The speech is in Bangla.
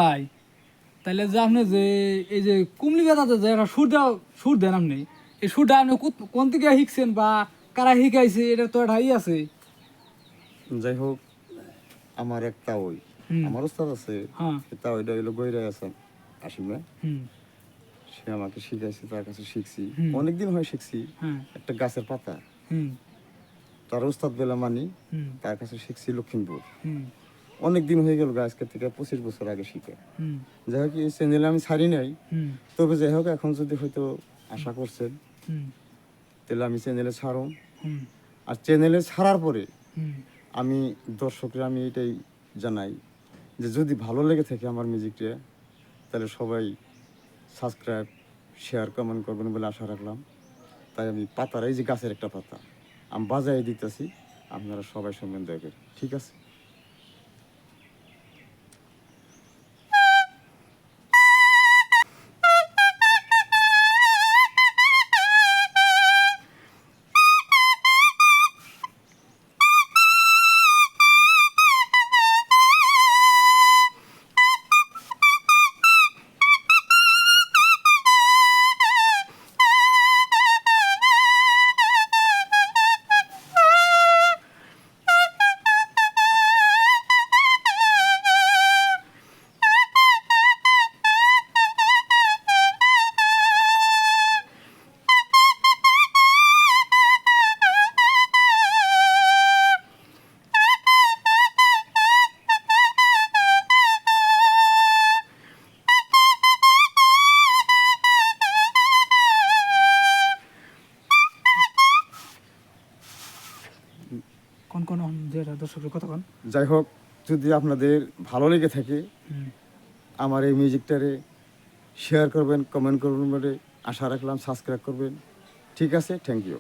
ভাই তাহলে যে আপনি যে এই যে কুমলি বেদাতে যে একটা সুর দেন আপনি এই সুরটা আপনি কোন থেকে শিখছেন বা কারা শিখাইছে এটা তো একটা আছে। যাই হোক, আমার একটা ওই আমার ওস্তাদ আছে, হ্যাঁ তা ওইটা হইলো গৈরাই আছেন আসিম না, হুম সে আমাকে শিখাইছে, তার কাছে শিখছি, হুম। অনেকদিন হয় শিখছি। হ্যাঁ একটা গাছের পাতা, হুম তার ওস্তাদ বেলা মানি, হুম তার কাছে শিখছি লক্ষ্মীপুর। হুম অনেক দিন হয়ে গেল, আজকে থেকে 25 বছর আগে শিখে। হুম যাই হোক, এই চ্যানেলে আমি ছাড়ি নাই, হুম তবে যাই হোক এখন যদি হয়তো আশা করছেন হুম তাহলে আমি চ্যানেলে ছাড়ুন। হুম আর চ্যানেলে ছাড়ার পরে হুম আমি দর্শকরা আমি এটাই জানাই যে যদি ভালো লেগে থাকে আমার মিউজিকটা, তাহলে সবাই সাবস্ক্রাইব শেয়ার কমেন্ট করবেন বলে আশা রাখলাম। তাই আমি পাতার, এই যে গাছের একটা পাতা আমি বাজায় দিতেছি, আপনারা সবাই শুনবেন দয়া করে, ঠিক আছে? কোন কোন যেটা দর্শকের কথা কোন। যাই হোক, যদি আপনাদের ভালো লেগে থাকে হুম আমার এই মিউজিকটারে শেয়ার করবেন, কমেন্ট করবেন বলে আশা রাখলাম, সাবস্ক্রাইব করবেন, ঠিক আছে? Thank you.